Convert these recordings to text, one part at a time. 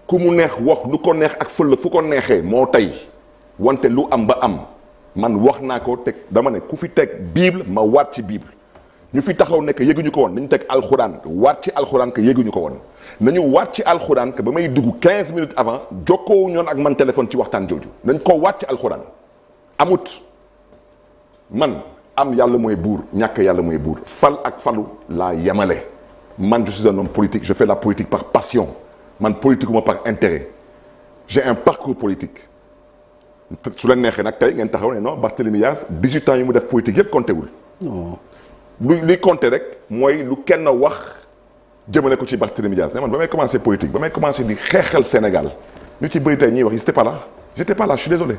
ku mu neex wax lu ko neex ak fël fu ko neexee moo tey wante lu am ba am man wax naa ko teg dama ne ku fi teg bible ma waat ci bible ñu fi taxaw nekk yëguñu ko woon nañu teg alxuraan waat ci alxuraan que yëguñu ko woon nañu waat ci alxuraan que ba may dugg 15 minutes avant jokkoo ñoon ak man téléphone ci waxtaan jooju nañ ko waat ci alxuraan amut man am yàlla mooy buur ñàkk yàlla mooy buur fal ak falu laa yemale man je suis un homme politique je fais la politique par passion man politique uma par intérêt j'ai un parcours politique su leen neexee nag tey ngeen taxaw ne non Barthélémy Dias 18 ans yi mu def politique yëpp compté wul luy compté rek mooy lu kenn wax jëmale ko ci Barthélémy Dias mais man ba may commencé politique ba may commencé di xeexal Sénégal ñu ci bëri tey ñuy wax j'étais pas là je suis désolé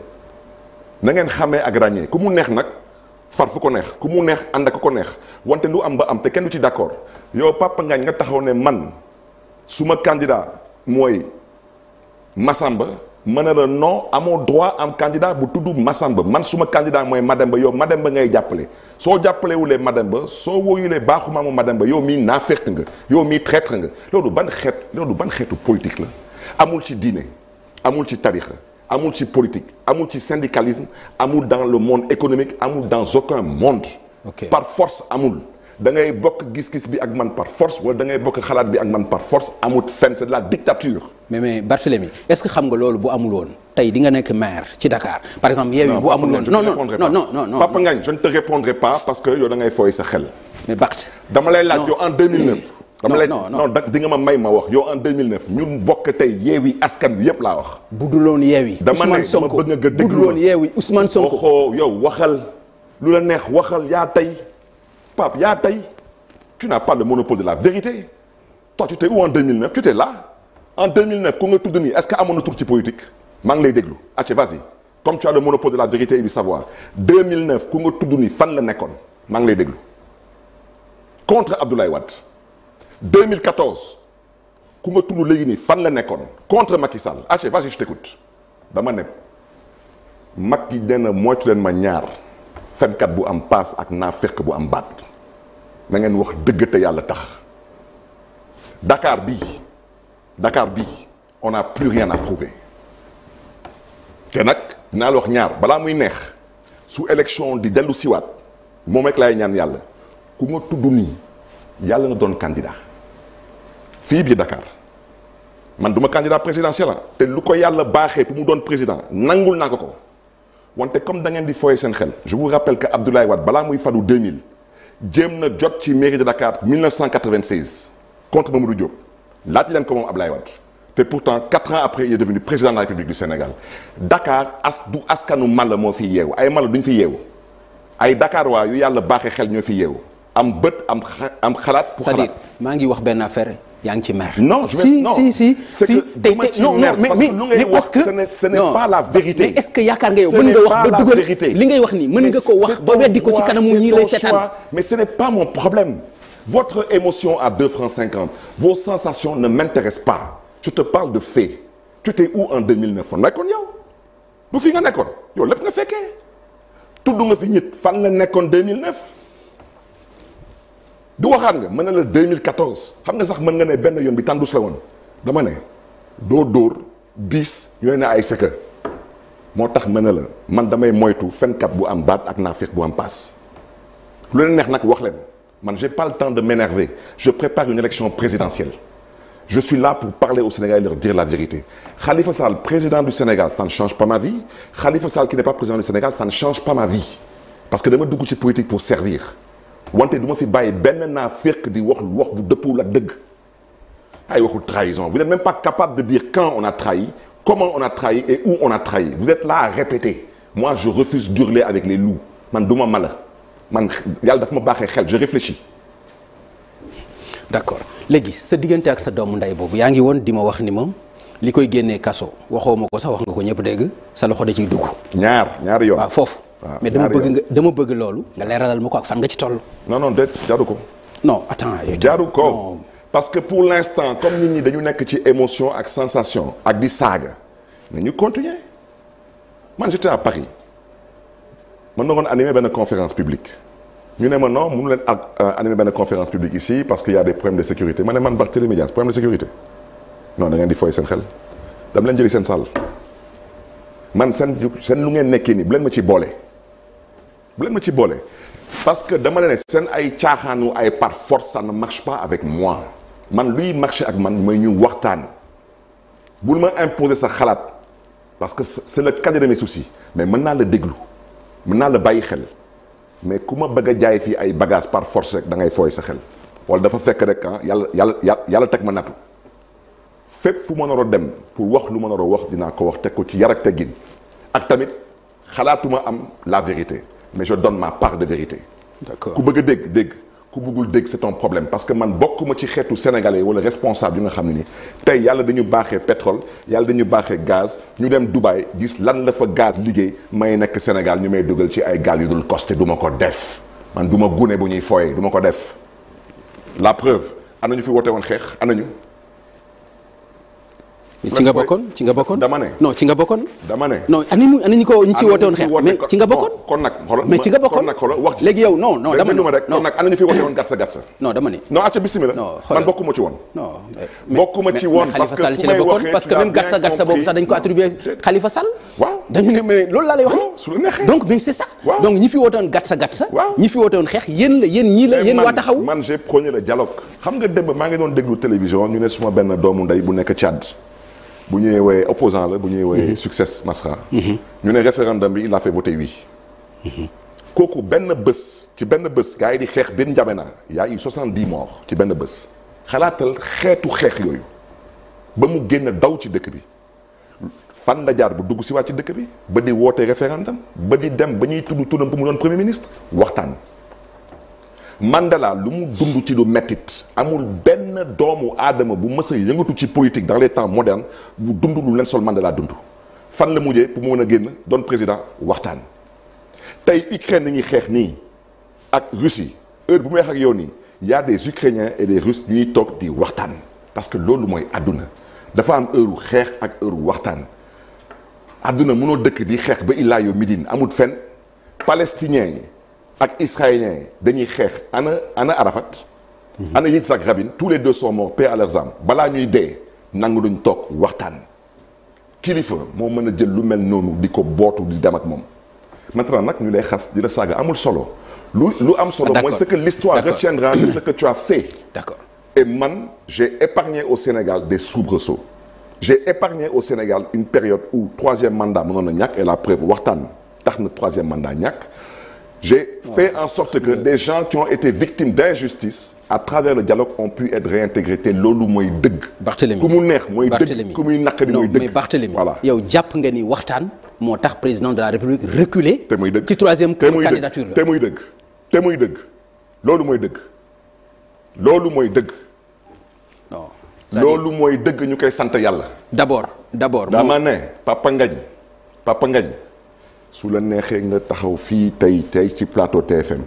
na ngeen xamee ak ràññee ku mu neex nag far fu ko neex ku mu neex ànd ak ko neex wante lu am ba am te kenn du ci d'accord yow Papa Ngagne nga taxaw ne man suma candidat mooy Massamba ma ne la non amoo droit am candidat bu tudd Massamba man suma candidat mooy Mademba yow Mademba ngay jàppale soo jàppalewulee Mademba soo woyulee baaxuma mu Mademba yow mii naafeq nga yow mii traître nga loolu ban xeetu politique la amul ci diine amul ci tarixa amul ci politique amul ci syndicalisme amul dans le monde économique amul dans aucun monde par force amul da ngay bokk gis-gis bi ak man par force wala da ngay bokk xalaat bi ak man par force amut fenn c'est de la dictature. mais Barthélémy est-ce que xam nga loolu bu amul woon tey di nga nekk maire ci Dakar par exemple Yewwi bu amul woon non Papa Ngagne je ne te répondrai pas parce que yow da ngay fooy sa xel. mais Barth dama lay laaj yow en 2009. non di nga ma may ma wax yow en 2009 ñun bokk tey Yewwi askan wi yëpp laa wax. budduloon Yewwi Ousmane Sonko dama ne dama bëgg nga déglu budduloon Yewwi Ousmane Sonko. waxoo yow waxal lu la neex waxal yaa tey. Pape yaa tey tu n'as pas le monopole de la vérité toi tu étais où en 2009 tu étais là en 2009 ku nga tudd nii est-ce que amoon na tur ci politique maa ngi lay déglu acca vas-y comme tu as le monopole de la vérité et du savoir 2009 ku nga tudd nii fan la nekkoon maa ngi lay déglu contre Abdoulaye Wade 2014 ku nga tudd léegi nii fan la nekkoon contre Macky Sall acca vas-y je t'écoute dama ne Macky nee na moytu leen ma ñaar fenkat bu am paas ak naafeq bu am baat na ngeen wax dëgg te yàlla tax Dakar bii on n'a plus rien à prouver te nag dinaa la wax ñaar balaa muy neex su élection di dellu siwaat moom rek laay ñaan yàlla ku nga tudd nii yàlla nga doon candidat fii biir Dakar man duma candidat présidentiel la te lu ko yàlla baaxee pour mu doon président nangul naa ko wante comme da ngeen di foyee seen xel je vous rappelle que Abdoulaye Wade balaa muy falu 2000 jéem na jot ci mairie de Dakar 1996 contre Mamadou Diop laaj leen ko moom Abdoulaye Wade te pourtant 4 ans après il est devenu président de la République du Sénégal Dakar du askanu mala moo fi yeewu ay mala duñ fi yeewu ay Dakar waa yu yàlla baaxee xel ñoo fi yeewu am bët am xalaat. pour xalaat maa ngi wax benn affaire. yaa ngi ci mer. non je vais non si non mais parce que ce n'est pas la vérité. mais est-ce que yaakaar nga yow mën nga wax ba dugal li ngay wax nii mën nga ko wax ba weddi ko ci kanamu ñi lay seetaan. mais ce n'est pas mon problème votre émotion à 2 francs 50 vos sensations ne m'intéressent pas je te parle de fait tu étais où en 2009 fan nekkoon yow du fi nga nekkoon yow lépp nga fekkee tudd nga fi ñit fan la nekkoon 2009. du waxaat nga mën na la 2014 xam nga sax mën nga ne benn yoon bi tàndus la woon dama ne doo dóor bis ñooy ne ay sëkka moo tax mën na la man damay moytu fenkat bu am baat ak naafiq bu am paas lu leen neex nag wax leen man j'ai pas le temps de m'énerver je prépare une élection présidentielle je suis là pour parler aux Sénégalais et leur dire la vérité Khalifa Sall président du Sénégal ça ne change pas ma vie Khalifa Sall qui n'est pas président du Sénégal ça ne change pas ma vie parce que dama dugg ci politique pour servir wante du ma fi bàyyi benn naa fekk di wax bu dëppul ak dëgg ay waxu trahison vous n'êtes même pas capable de dire quand on a trahi comment on a trahi et où on a trahi vous êtes là à répéter moi je refuse d'hurler avec les loups man du ma mala man yàlla dafa ma baaxee xel je réfléchis. d'accord léegi sa diggante ak sa doomu ndey boobu yaa ngi woon di ma wax ni ma li koy génnee kaso waxoo ma ko sax wax nga ko ñëpp dégg sa loxo da ciy dugg. ñaari yoon waaw foofu. mais dama bëgg loolu nga leeralal ma ko ak fan nga ci toll. non déet jaru ko. non attends jaru ko parce que pour l'instant comme nit ñi dañu nekk ci émotion ak sensation ak di saaga nañu continuer man j'étais à Paris man na doon animer benn conférence publique ñu ne ma non mënu leen animer benn conférence publique ici parce qu'il y a des problèmes de sécurité ma ne man Barthélémy Dias problème de sécurité non da ngeen di fooy seen xel dama leen jëli seen salle man seen lu ngeen nekkee nii bu leen ma ci boole parce que dama leen ne seen ay caaxaanu ay par force ça ne marche pas avec moi man luy marché ak man mooy ñu waxtaan bul ma imposer sa xalaat parce que c'est le cadet de mes soucis mais mën naa la déglu mën naa la bàyyi xel mais ku ma bëgg a jaay fii ay bagages par force rek da ngay fooy sa xel wala dafa fekk rek ah yàlla teg ma nattu fépp fu ma naroo dem pour wax lu ma naroo wax dinaa ko wax teg ko ci yar ak teggin ak tamit xalaatuma am la vérité mais je donne ma part de vérité. D'accord. Ku bëgg a dégg ku bëggul dégg c'est ton problème parce que man bokkuma ci xeetu sénégalais wala responsable yu nga xam ne ni tey yàlla dañu baaxee pétrole yàlla dañu baaxee gaz ñu dem Dubaï gis lan la fa gaz liggéey may nekk Sénégal ñu may dugal ci ay gaal yu dul costé du ma ko def man du ma gune bu ñuy fooyee du ma ko def la preuve ana ñu fi woote woon xeex ana ñu. ci nga bokkoon dama ne non ci nga bokkoon. dama ne non ani ñu ko ñi ci woote woon xeex mais ci nga bokkoon. kon nag xoolal mais ci nga bokkoon kon nag xoolal wax ci léegi yow non dama ne rek kon nag ana ñu fi woote woon gatsa non dama ne non acca bismillah man bokkuma ci woon non bokkuma ci woon parce que Khalifa Sall ci la bokkoon parce que même gatsa boobu sax dañ ko attribué Khalifa Sall waaw dañu ne mais loolu laa lay wax su la neexee donc mais c'est ça donc ñi fi woote woon gatsa ñi fi woote woon xeex yéen waa taxaw man j'ai prôné le dialogue xam nga démb maa ngi doon déglu télévision ñu ne suma benn doomu ndey bu nekk Tchad bu ñuy woowee opposant la bu ñuy woowee Succès Masra ñu ne référendum bi il a fait voter oui kooku benn bés gars yi di xeex benn N'Djamena y a eu 70 morts ci benn bés xalaatal xeetu xeex yooyu ba mu génn daw ci dëkk bi fan la jaar bu dugg si waat ci dëkk bi ba di woote référendum ba di dem ba ñuy tudd turam bu mu doon premier ministre waxtaan Mandela lu mu dund ci lu mettit amul benn doomu aadama bu mës a yëngatu ci politique dans les temps modernes bu dund lu leen sol Mandela dund fan la mujjee pour mu mën a génn doon président waxtaan tey Ukraine ñuy xeex nii ak Russie heure bu may wax ak yow nii y a des Ukrainiens et des Russes ñuy toog di waxtaan parce que loolu mooy àdduna dafa am heure xeex ak heure waxtaan àdduna mënoo dëkk di xeex ba illaa yow midin amul fenn palestiniens yi ak israéliens yi dañuy xeex ana Arafat ana Yitzhak Rabin tous les deux sont morts paix à leurs âmes balaa ñuy dee nangu duñ toog waxtaan kilifa moo mën a jël lu mel noonu di ko bootu di dem ak moom maintenant nag ñu lay xas di la saaga amul solo lu am solo mooy ce que l'histoire retiendra de ce que tu as fait. D'accord. Et man j'ai épargné au Sénégal des soubresauts j'ai épargné au Sénégal une période où troisième mandat mënoon na ñàkk et la preuve waxtaan tax na troisième mandat ñàkk j'ai fait en sorte que des gens qui ont été victimes d'injustice à travers le dialogue ont pu être réintégrés te loolu mooy dëgg. Barthélémy ku mu neex mooy dëgg ku muy naqari mooy dëgg. mais Barthélémy voilà yow jàpp nga ni waxtaan moo tax président de la République reculé. te muy dëgg ci troisième candidature te muy dëgg loolu mooy dëgg. loolu mooy dëgg. non. loolu mooy dëgg ñu koy sant yàlla. d'abord. dama ne Papa Ngagne su la neexee nga taxaw fii tey ci plateau TFM